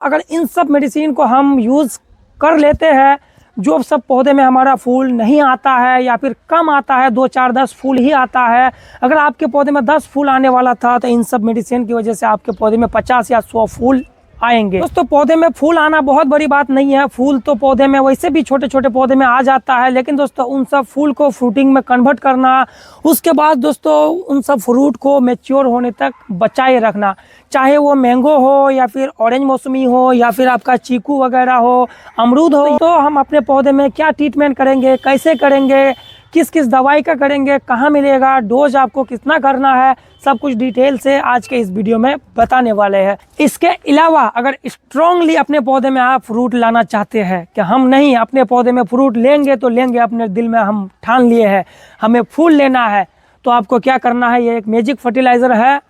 अगर इन सब मेडिसिन को हम यूज़ कर लेते हैं, जो सब पौधे में हमारा फूल नहीं आता है या फिर कम आता है, 2 4 10 फूल ही आता है। अगर आपके पौधे में 10 फूल आने वाला था तो इन सब मेडिसिन की वजह से आपके पौधे में 50 या 100 फूल आएंगे। दोस्तों, पौधे में फूल आना बहुत बड़ी बात नहीं है। फूल तो पौधे में वैसे भी छोटे छोटे पौधे में आ जाता है, लेकिन दोस्तों उन सब फूल को फ्रूटिंग में कन्वर्ट करना, उसके बाद दोस्तों उन सब फ्रूट को मैच्योर होने तक बचाए रखना, चाहे वो मैंगो हो या फिर ऑरेंज मौसमी हो या फिर आपका चीकू वगैरह हो, अमरूद हो। तो हम अपने पौधे में क्या ट्रीटमेंट करेंगे, कैसे करेंगे, किस किस दवाई का करेंगे, कहाँ मिलेगा, डोज आपको कितना करना है, सब कुछ डिटेल से आज के इस वीडियो में बताने वाले हैं। इसके अलावा अगर स्ट्रांगली अपने पौधे में आप फ्रूट लाना चाहते हैं कि हम नहीं अपने पौधे में फ्रूट लेंगे तो लेंगे, अपने दिल में हम ठान लिए हैं हमें फूल लेना है, तो आपको क्या करना है, ये एक मैजिक फर्टिलाइज़र है।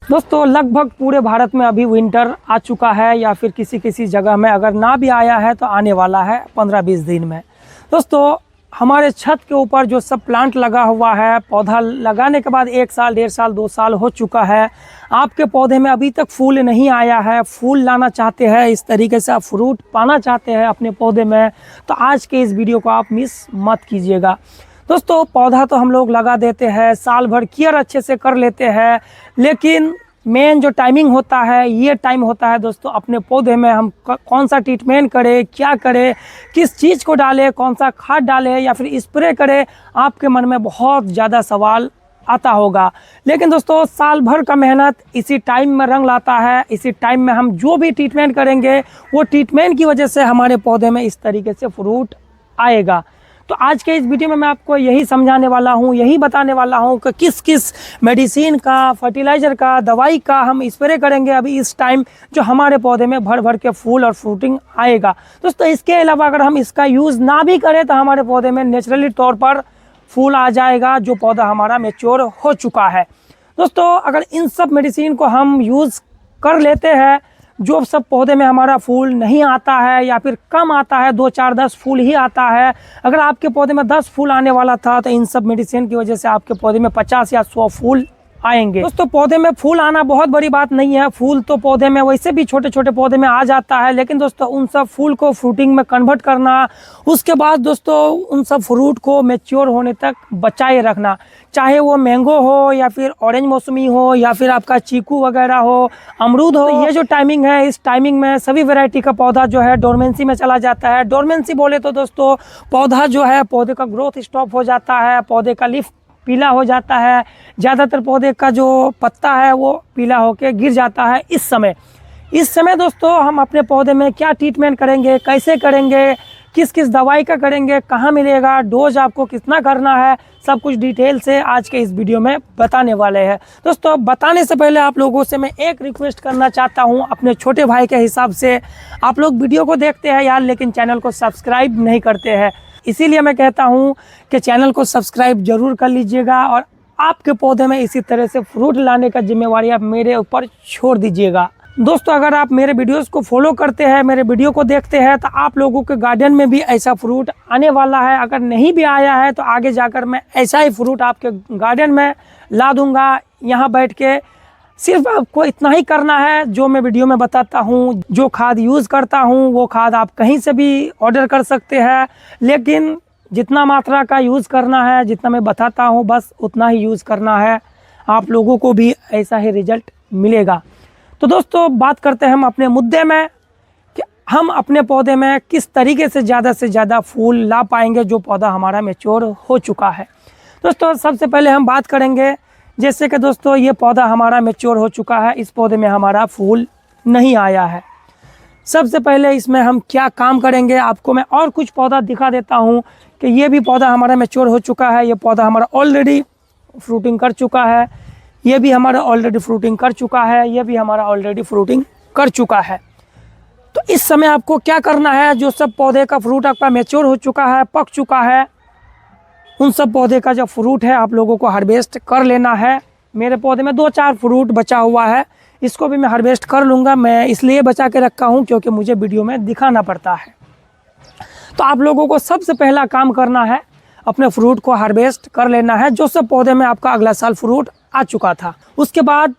दोस्तों, लगभग पूरे भारत में अभी विंटर आ चुका है या फिर किसी किसी जगह में अगर ना भी आया है तो आने वाला है 15-20 दिन में। दोस्तों, हमारे छत के ऊपर जो सब प्लांट लगा हुआ है, पौधा लगाने के बाद 1 साल 1.5 साल 2 साल हो चुका है, आपके पौधे में अभी तक फूल नहीं आया है, फूल लाना चाहते हैं, इस तरीके से आप फ्रूट पाना चाहते हैं अपने पौधे में, तो आज के इस वीडियो को आप मिस मत कीजिएगा। दोस्तों, पौधा तो हम लोग लगा देते हैं, साल भर केयर अच्छे से कर लेते हैं, लेकिन मेन जो टाइमिंग होता है, ये टाइम होता है दोस्तों अपने पौधे में हम कौन सा ट्रीटमेंट करें, क्या करें, किस चीज़ को डालें, कौन सा खाद डालें या फिर स्प्रे करें। आपके मन में बहुत ज़्यादा सवाल आता होगा, लेकिन दोस्तों साल भर का मेहनत इसी टाइम में रंग लाता है। इसी टाइम में हम जो भी ट्रीटमेंट करेंगे वो ट्रीटमेंट की वजह से हमारे पौधे में इस तरीके से फ्रूट आएगा। तो आज के इस वीडियो में मैं आपको यही समझाने वाला हूँ, यही बताने वाला हूँ कि किस किस मेडिसिन का, फर्टिलाइज़र का, दवाई का हम स्प्रे करेंगे अभी इस टाइम, जो हमारे पौधे में भर भर के फूल और फ्रूटिंग आएगा। दोस्तों, इसके अलावा अगर हम इसका यूज़ ना भी करें तो हमारे पौधे में नेचुरली तौर पर फूल आ जाएगा, जो पौधा हमारा मैच्योर हो चुका है। दोस्तों, अगर इन सब मेडिसिन को हम यूज़ कर लेते हैं, जो सब पौधे में हमारा फूल नहीं आता है या फिर कम आता है, 2 4 10 फूल ही आता है। अगर आपके पौधे में 10 फूल आने वाला था तो इन सब मेडिसिन की वजह से आपके पौधे में 50 या 100 फूल आएंगे। दोस्तों, पौधे में फूल आना बहुत बड़ी बात नहीं है। फूल तो पौधे में वैसे भी छोटे छोटे पौधे में आ जाता है, लेकिन दोस्तों उन सब फूल को फ्रूटिंग में कन्वर्ट करना, उसके बाद दोस्तों उन सब फ्रूट को मैच्योर होने तक बचाए रखना, चाहे वो मैंगो हो या फिर ऑरेंज मौसमी हो या फिर आपका चीकू वगैरह हो, अमरूद हो। तो ये जो टाइमिंग है, इस टाइमिंग में सभी वैरायटी का पौधा जो है डोरमेंसी में चला जाता है। डोरमेंसी बोले तो दोस्तों पौधा जो है, पौधे का ग्रोथ स्टॉप हो जाता है, पौधे का लीफ पीला हो जाता है, ज़्यादातर पौधे का जो पत्ता है वो पीला होकर गिर जाता है। इस समय दोस्तों हम अपने पौधे में क्या ट्रीटमेंट करेंगे, कैसे करेंगे, किस किस दवाई का करेंगे, कहाँ मिलेगा, डोज आपको कितना करना है, सब कुछ डिटेल से आज के इस वीडियो में बताने वाले हैं। दोस्तों, बताने से पहले आप लोगों से मैं एक रिक्वेस्ट करना चाहता हूँ अपने छोटे भाई के हिसाब से। आप लोग वीडियो को देखते हैं यार, लेकिन चैनल को सब्सक्राइब नहीं करते हैं, इसीलिए मैं कहता हूँ कि चैनल को सब्सक्राइब जरूर कर लीजिएगा और आपके पौधे में इसी तरह से फ्रूट लाने का जिम्मेवारी आप मेरे ऊपर छोड़ दीजिएगा। दोस्तों, अगर आप मेरे वीडियोस को फॉलो करते हैं, मेरे वीडियो को देखते हैं, तो आप लोगों के गार्डन में भी ऐसा फ्रूट आने वाला है। अगर नहीं भी आया है तो आगे जाकर मैं ऐसा ही फ्रूट आपके गार्डन में ला दूंगा। यहाँ बैठ के सिर्फ आपको इतना ही करना है जो मैं वीडियो में बताता हूँ। जो खाद यूज़ करता हूँ वो खाद आप कहीं से भी ऑर्डर कर सकते हैं, लेकिन जितना मात्रा का यूज़ करना है, जितना मैं बताता हूँ बस उतना ही यूज़ करना है, आप लोगों को भी ऐसा ही रिजल्ट मिलेगा। तो दोस्तों, बात करते हैं हम अपने मुद्दे में कि हम अपने पौधे में किस तरीके से ज़्यादा फूल ला पाएंगे, जो पौधा हमारा मैच्योर हो चुका है। दोस्तों, सबसे पहले हम बात करेंगे, जैसे कि दोस्तों ये पौधा हमारा मैच्योर हो चुका है, इस पौधे में हमारा फूल नहीं आया है। सबसे पहले इसमें हम क्या काम करेंगे, आपको मैं और कुछ पौधा दिखा देता हूँ कि ये भी पौधा हमारा मैच्योर हो चुका है। ये पौधा हमारा ऑलरेडी फ्रूटिंग कर चुका है, ये भी हमारा ऑलरेडी फ्रूटिंग कर चुका है, ये भी हमारा ऑलरेडी फ्रूटिंग कर चुका है। तो इस समय आपको क्या करना है, जो सब पौधे का फ्रूट आपका मैच्योर हो चुका है, पक चुका है, उन सब पौधे का जो फ्रूट है आप लोगों को हार्वेस्ट कर लेना है। मेरे पौधे में 2 4 फ्रूट बचा हुआ है, इसको भी मैं हार्वेस्ट कर लूँगा। मैं इसलिए बचा के रखा हूँ क्योंकि मुझे वीडियो में दिखाना पड़ता है। तो आप लोगों को सबसे पहला काम करना है, अपने फ्रूट को हार्वेस्ट कर लेना है, जो सब पौधे में आपका अगला साल फ्रूट आ चुका था। उसके बाद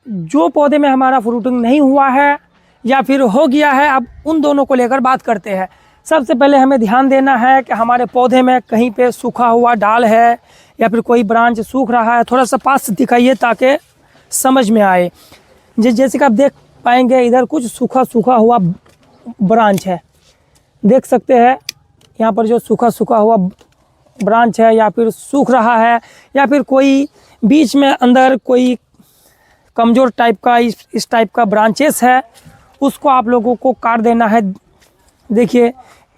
जो पौधे में हमारा फ्रूटिंग नहीं हुआ है या फिर हो गया है, अब उन दोनों को लेकर बात करते हैं। सबसे पहले हमें ध्यान देना है कि हमारे पौधे में कहीं पे सूखा हुआ डाल है या फिर कोई ब्रांच सूख रहा है, थोड़ा सा पास से दिखाइए ताकि समझ में आए। जैसे कि आप देख पाएंगे इधर कुछ सूखा हुआ ब्रांच है, देख सकते हैं यहाँ पर जो सूखा हुआ ब्रांच है या फिर सूख रहा है, या फिर कोई बीच में अंदर कोई कमज़ोर टाइप का इस टाइप का ब्रांचेस है, उसको आप लोगों को काट देना है। देखिए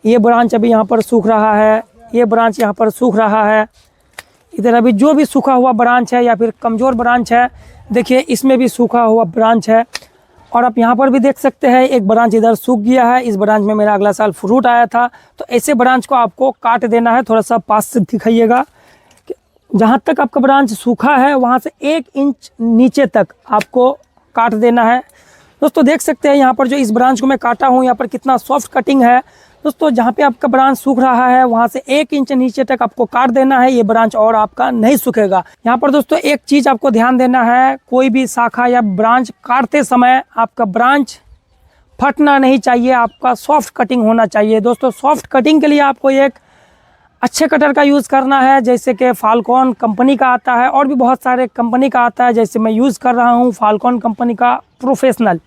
ये ब्रांच अभी यहाँ पर सूख रहा है, ये ब्रांच यहाँ पर सूख रहा है, इधर अभी जो भी सूखा हुआ ब्रांच है या फिर कमज़ोर ब्रांच है, देखिए इसमें भी सूखा हुआ ब्रांच है। और आप यहाँ पर भी देख सकते हैं एक ब्रांच इधर सूख गया है, इस ब्रांच में मेरा अगला साल फ्रूट आया था। तो ऐसे ब्रांच को आपको काट देना है। थोड़ा सा पास से दिखाइएगा, जहाँ तक आपका ब्रांच सूखा है वहाँ से 1 इंच नीचे तक आपको काट देना है। दोस्तों देख सकते हैं यहाँ पर जो इस ब्रांच को मैं काटा हूँ, यहाँ पर कितना सॉफ्ट कटिंग है। दोस्तों जहाँ पे आपका ब्रांच सूख रहा है वहाँ से 1 इंच नीचे तक आपको काट देना है, ये ब्रांच और आपका नहीं सूखेगा। यहाँ पर दोस्तों एक चीज़ आपको ध्यान देना है, कोई भी शाखा या ब्रांच काटते समय आपका ब्रांच फटना नहीं चाहिए, आपका सॉफ्ट कटिंग होना चाहिए। दोस्तों सॉफ्ट कटिंग के लिए आपको एक अच्छे कटर का यूज़ करना है, जैसे कि फाल्कॉन कंपनी का आता है और भी बहुत सारे कंपनी का आता है। जैसे मैं यूज़ कर रहा हूँ फाल्कॉन कंपनी का प्रोफेशनल,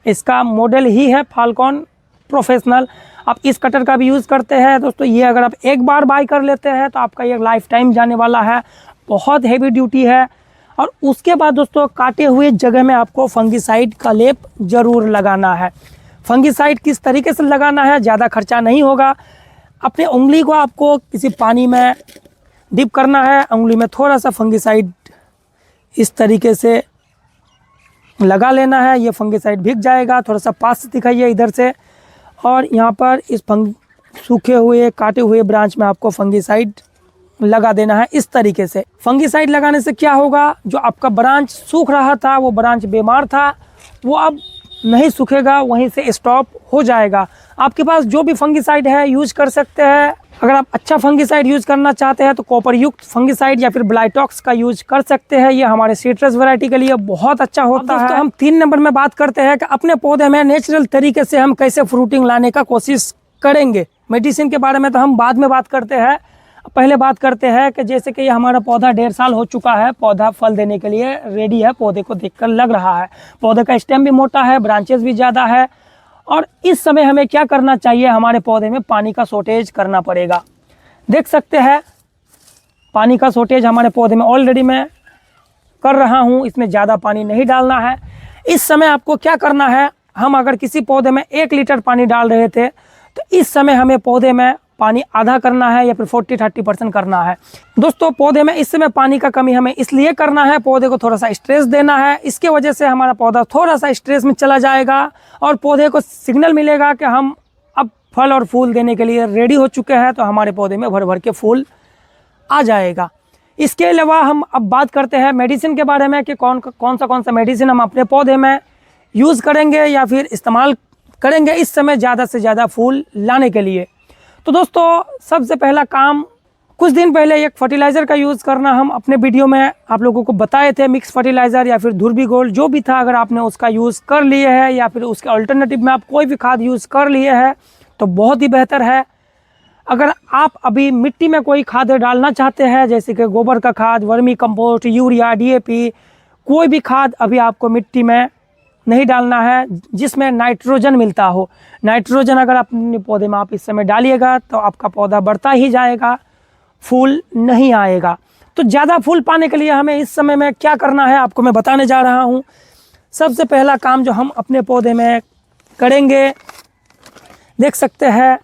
इसका मॉडल ही है फाल्कॉन प्रोफेशनल। आप इस कटर का भी यूज़ करते हैं। दोस्तों ये अगर आप एक बार बाय कर लेते हैं तो आपका ये लाइफ टाइम जाने वाला है, बहुत हेवी ड्यूटी है। और उसके बाद दोस्तों काटे हुए जगह में आपको फंगिसाइड का लेप ज़रूर लगाना है। फंगिसाइड किस तरीके से लगाना है, ज़्यादा खर्चा नहीं होगा। अपने उंगली को आपको किसी पानी में डिप करना है, उंगली में थोड़ा सा फंगिसाइड इस तरीके से लगा लेना है, ये फंगिसाइड भीग जाएगा। थोड़ा सा पास से दिखाइए इधर से, और यहाँ पर इस सूखे हुए काटे हुए ब्रांच में आपको फंगिसाइड लगा देना है इस तरीके से। फंगिसाइड लगाने से क्या होगा, जो आपका ब्रांच सूख रहा था, वो ब्रांच बीमार था, वो अब नहीं सूखेगा, वहीं से स्टॉप हो जाएगा। आपके पास जो भी फंगिसाइड है यूज कर सकते हैं। अगर आप अच्छा फंगिसाइड यूज़ करना चाहते हैं तो कॉपर युक्त फंगिसाइड या फिर ब्लाइटॉक्स का यूज कर सकते हैं, ये हमारे सिट्रस वैरायटी के लिए बहुत अच्छा होता है। तो हम 3 नंबर में बात करते हैं कि अपने पौधे में नेचुरल तरीके से हम कैसे फ्रूटिंग लाने का कोशिश करेंगे। मेडिसिन के बारे में तो हम बाद में बात करते हैं, पहले बात करते हैं कि जैसे कि ये हमारा पौधा 1.5 साल हो चुका है, पौधा फल देने के लिए रेडी है। पौधे को देखकर लग रहा है पौधे का स्टेम भी मोटा है, ब्रांचेस भी ज़्यादा है। और इस समय हमें क्या करना चाहिए, हमारे पौधे में पानी का शॉर्टेज करना पड़ेगा। देख सकते हैं पानी का शॉर्टेज हमारे पौधे में ऑलरेडी मैं कर रहा हूँ, इसमें ज़्यादा पानी नहीं डालना है। इस समय आपको क्या करना है, हम अगर किसी पौधे में 1 लीटर पानी डाल रहे थे तो इस समय हमें पौधे में पानी आधा करना है या फिर 40-30% करना है। दोस्तों पौधे में इस समय पानी का कमी हमें इसलिए करना है, पौधे को थोड़ा सा स्ट्रेस देना है। इसके वजह से हमारा पौधा थोड़ा सा स्ट्रेस में चला जाएगा और पौधे को सिग्नल मिलेगा कि हम अब फल और फूल देने के लिए रेडी हो चुके हैं, तो हमारे पौधे में भर भर के फूल आ जाएगा। इसके अलावा हम अब बात करते हैं मेडिसिन के बारे में कि कौन सा मेडिसिन हम अपने पौधे में यूज़ करेंगे या फिर इस्तेमाल करेंगे इस समय ज़्यादा से ज़्यादा फूल लाने के लिए। तो दोस्तों सबसे पहला काम, कुछ दिन पहले एक फर्टिलाइज़र का यूज़ करना हम अपने वीडियो में आप लोगों को बताए थे, मिक्स फर्टिलाइज़र या फिर धुर्बी गोल्ड जो भी था। अगर आपने उसका यूज़ कर लिए है या फिर उसके अल्टरनेटिव में आप कोई भी खाद यूज़ कर लिए है तो बहुत ही बेहतर है। अगर आप अभी मिट्टी में कोई खाद डालना चाहते हैं, जैसे कि गोबर का खाद, वर्मी कंपोस्ट, यूरिया, DAP, कोई भी खाद अभी आपको मिट्टी में नहीं डालना है जिसमें नाइट्रोजन मिलता हो। नाइट्रोजन अगर अपने पौधे में आप इस समय डालिएगा तो आपका पौधा बढ़ता ही जाएगा, फूल नहीं आएगा। तो ज़्यादा फूल पाने के लिए हमें इस समय में क्या करना है आपको मैं बताने जा रहा हूँ। सबसे पहला काम जो हम अपने पौधे में करेंगे, देख सकते हैं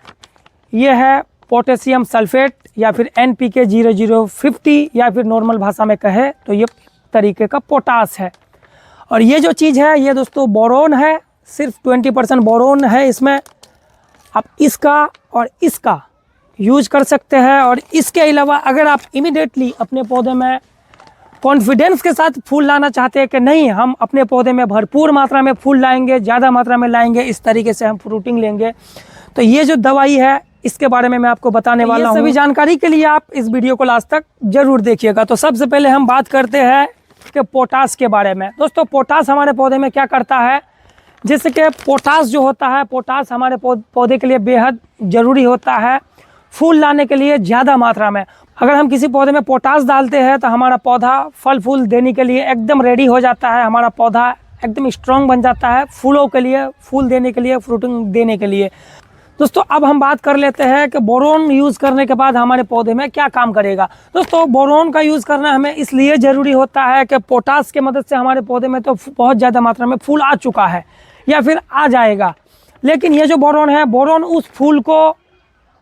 ये है पोटेशियम सल्फेट या फिर NPK 0050 या फिर नॉर्मल भाषा में कहे तो ये तरीके का पोटास है। और ये जो चीज़ है ये दोस्तों बोरोन है, सिर्फ 20% बोरोन है इसमें। आप इसका और इसका यूज कर सकते हैं। और इसके अलावा अगर आप इमीडिएटली अपने पौधे में कॉन्फिडेंस के साथ फूल लाना चाहते हैं कि नहीं हम अपने पौधे में भरपूर मात्रा में फूल लाएंगे, ज़्यादा मात्रा में लाएंगे, इस तरीके से हम फ्रूटिंग लेंगे, तो ये जो दवाई है इसके बारे में मैं आपको बताने वाला हूँ। सभी जानकारी के लिए आप इस वीडियो को लास्ट तक जरूर देखिएगा। तो सबसे पहले हम बात करते हैं कि पोटास के बारे में। दोस्तों पोटास हमारे पौधे में क्या करता है जैसे कि पोटास जो होता है, पोटास हमारे पौधे के लिए बेहद ज़रूरी होता है फूल लाने के लिए ज़्यादा मात्रा में। अगर हम किसी पौधे में पोटास डालते हैं तो हमारा पौधा फल फूल देने के लिए एकदम रेडी हो जाता है, हमारा पौधा एकदम स्ट्रॉन्ग बन जाता है फूलों के लिए, फूल देने के लिए, फ्रूटिंग देने के लिए। दोस्तों अब हम बात कर लेते हैं कि बोरोन यूज़ करने के बाद हमारे पौधे में क्या काम करेगा। दोस्तों बोरोन का यूज़ करना हमें इसलिए ज़रूरी होता है कि पोटास की मदद से हमारे पौधे में तो बहुत ज़्यादा मात्रा में फूल आ चुका है या फिर आ जाएगा, लेकिन ये जो बोरोन है, बोरोन उस फूल को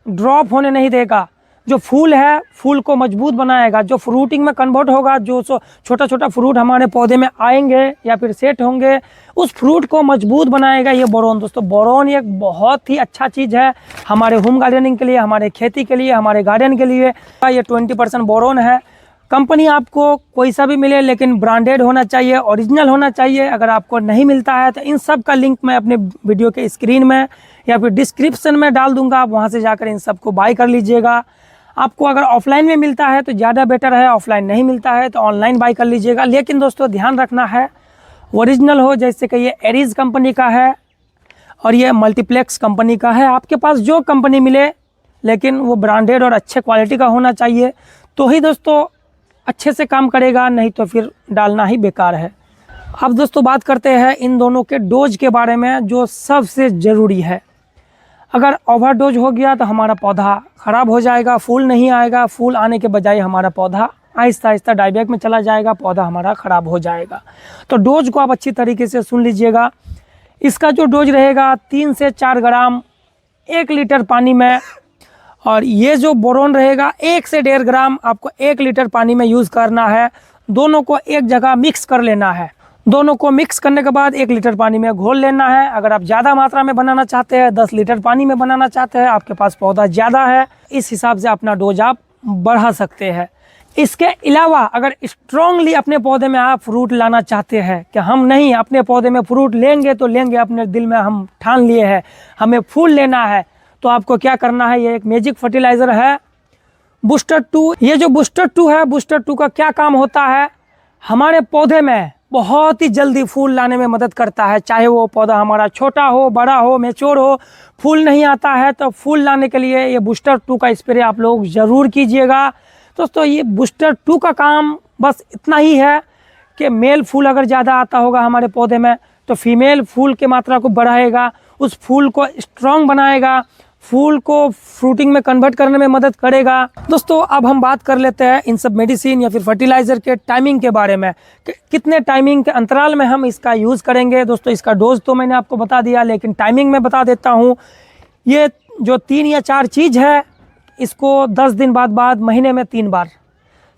ड्रॉप होने नहीं देगा। जो फूल है, फूल को मजबूत बनाएगा, जो फ्रूटिंग में कन्वर्ट होगा, जो छोटा छोटा फ्रूट हमारे पौधे में आएंगे या फिर सेट होंगे, उस फ्रूट को मजबूत बनाएगा ये बोरोन। दोस्तों बोरोन एक बहुत ही अच्छा चीज़ है हमारे होम गार्डनिंग के लिए, हमारे खेती के लिए, हमारे गार्डन के लिए। ये 20% बोरोन है। कंपनी आपको कोई सा भी मिले, लेकिन ब्रांडेड होना चाहिए, ओरिजिनल होना चाहिए। अगर आपको नहीं मिलता है तो इन सब का लिंक मैं अपने वीडियो के स्क्रीन में या फिर डिस्क्रिप्शन में डाल दूंगा, आप वहाँ से जाकर इन सब को बाय कर लीजिएगा। आपको अगर ऑफलाइन में मिलता है तो ज़्यादा बेटर है, ऑफलाइन नहीं मिलता है तो ऑनलाइन बाय कर लीजिएगा। लेकिन दोस्तों ध्यान रखना है ओरिजिनल हो, जैसे कि ये एरीज कंपनी का है और ये मल्टीप्लेक्स कंपनी का है। आपके पास जो कंपनी मिले, लेकिन वो ब्रांडेड और अच्छे क्वालिटी का होना चाहिए, तो ही दोस्तों अच्छे से काम करेगा, नहीं तो फिर डालना ही बेकार है। अब दोस्तों बात करते हैं इन दोनों के डोज के बारे में, जो सबसे ज़रूरी है। अगर ओवरडोज हो गया तो हमारा पौधा ख़राब हो जाएगा, फूल नहीं आएगा, फूल आने के बजाय हमारा पौधा आहिस्ता आहिस्ता डायबैक में चला जाएगा, पौधा हमारा ख़राब हो जाएगा। तो डोज को आप अच्छी तरीके से सुन लीजिएगा। इसका जो डोज रहेगा 3 से 4 ग्राम 1 लीटर पानी में, और ये जो बोरोन रहेगा 1 से 1.5 ग्राम आपको 1 लीटर पानी में यूज़ करना है। दोनों को एक जगह मिक्स कर लेना है। दोनों को मिक्स करने के बाद 1 लीटर पानी में घोल लेना है। अगर आप ज़्यादा मात्रा में बनाना चाहते हैं, 10 लीटर पानी में बनाना चाहते हैं, आपके पास पौधा ज़्यादा है, इस हिसाब से अपना डोज आप बढ़ा सकते हैं। इसके अलावा अगर स्ट्रांगली अपने पौधे में आप फ्रूट लाना चाहते हैं कि हम नहीं, अपने पौधे में फ्रूट लेंगे तो लेंगे, अपने दिल में हम ठान लिए हैं हमें फूल लेना है, तो आपको क्या करना है, ये एक मैजिक फर्टिलाइज़र है बूस्टर 2। ये जो बूस्टर 2 है, बूस्टर 2 का क्या काम होता है, हमारे पौधे में बहुत ही जल्दी फूल लाने में मदद करता है। चाहे वो पौधा हमारा छोटा हो, बड़ा हो, मैच्योर हो, फूल नहीं आता है तो फूल लाने के लिए ये बूस्टर 2 का स्प्रे आप लोग ज़रूर कीजिएगा। दोस्तों ये बूस्टर 2 का काम बस इतना ही है कि मेल फूल अगर ज़्यादा आता होगा हमारे पौधे में तो फीमेल फूल की मात्रा को बढ़ाएगा, उस फूल को स्ट्रॉन्ग बनाएगा, फूल को फ्रूटिंग में कन्वर्ट करने में मदद करेगा। दोस्तों अब हम बात कर लेते हैं इन सब मेडिसिन या फिर फर्टिलाइज़र के टाइमिंग के बारे में, कितने टाइमिंग के अंतराल में हम इसका यूज़ करेंगे। दोस्तों इसका डोज तो मैंने आपको बता दिया, लेकिन टाइमिंग में बता देता हूँ। ये जो 3 या 4 चीज़ है, इसको 10 दिन बाद महीने में 3 बार,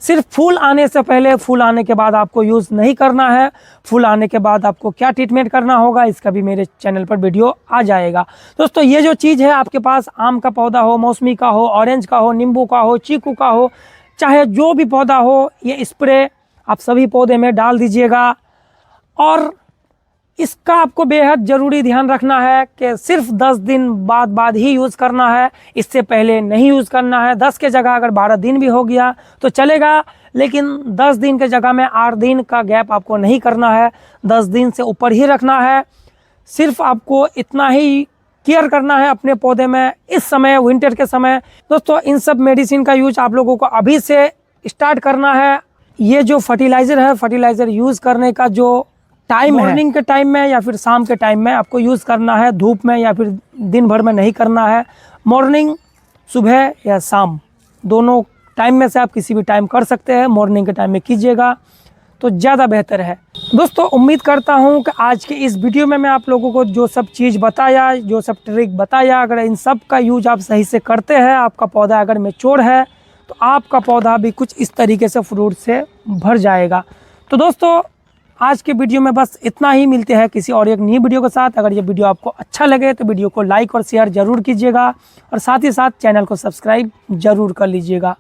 सिर्फ फूल आने से पहले, फूल आने के बाद आपको यूज़ नहीं करना है। फूल आने के बाद आपको क्या ट्रीटमेंट करना होगा, इसका भी मेरे चैनल पर वीडियो आ जाएगा। दोस्तों ये जो चीज़ है, आपके पास आम का पौधा हो, मौसमी का हो, ऑरेंज का हो, नींबू का हो, चीकू का हो, चाहे जो भी पौधा हो, ये स्प्रे आप सभी पौधे में डाल दीजिएगा। और इसका आपको बेहद ज़रूरी ध्यान रखना है कि सिर्फ 10 दिन बाद ही यूज़ करना है, इससे पहले नहीं यूज़ करना है। 10 के जगह अगर 12 दिन भी हो गया तो चलेगा, लेकिन 10 दिन के जगह में 8 दिन का गैप आपको नहीं करना है, 10 दिन से ऊपर ही रखना है। सिर्फ आपको इतना ही केयर करना है अपने पौधे में इस समय, विंटर के समय। दोस्तों इन सब मेडिसिन का यूज आप लोगों को अभी से स्टार्ट करना है। ये जो फर्टिलाइज़र है, फर्टिलाइज़र यूज़ करने का जो टाइम है, मॉर्निंग के टाइम में या फिर शाम के टाइम में आपको यूज़ करना है, धूप में या फिर दिन भर में नहीं करना है। मॉर्निंग, सुबह या शाम, दोनों टाइम में से आप किसी भी टाइम कर सकते हैं। मॉर्निंग के टाइम में कीजिएगा तो ज़्यादा बेहतर है। दोस्तों उम्मीद करता हूँ कि आज के इस वीडियो में मैं आप लोगों को जो सब चीज़ बताया, जो सब ट्रिक बताया, अगर इन सब का यूज आप सही से करते हैं, आपका पौधा अगर मैच्योर है तो आपका पौधा भी कुछ इस तरीके से फ्रूट से भर जाएगा। तो दोस्तों आज के वीडियो में बस इतना ही। मिलते हैं किसी और एक नई वीडियो के साथ। अगर ये वीडियो आपको अच्छा लगे तो वीडियो को लाइक और शेयर ज़रूर कीजिएगा, और साथ ही साथ चैनल को सब्सक्राइब ज़रूर कर लीजिएगा।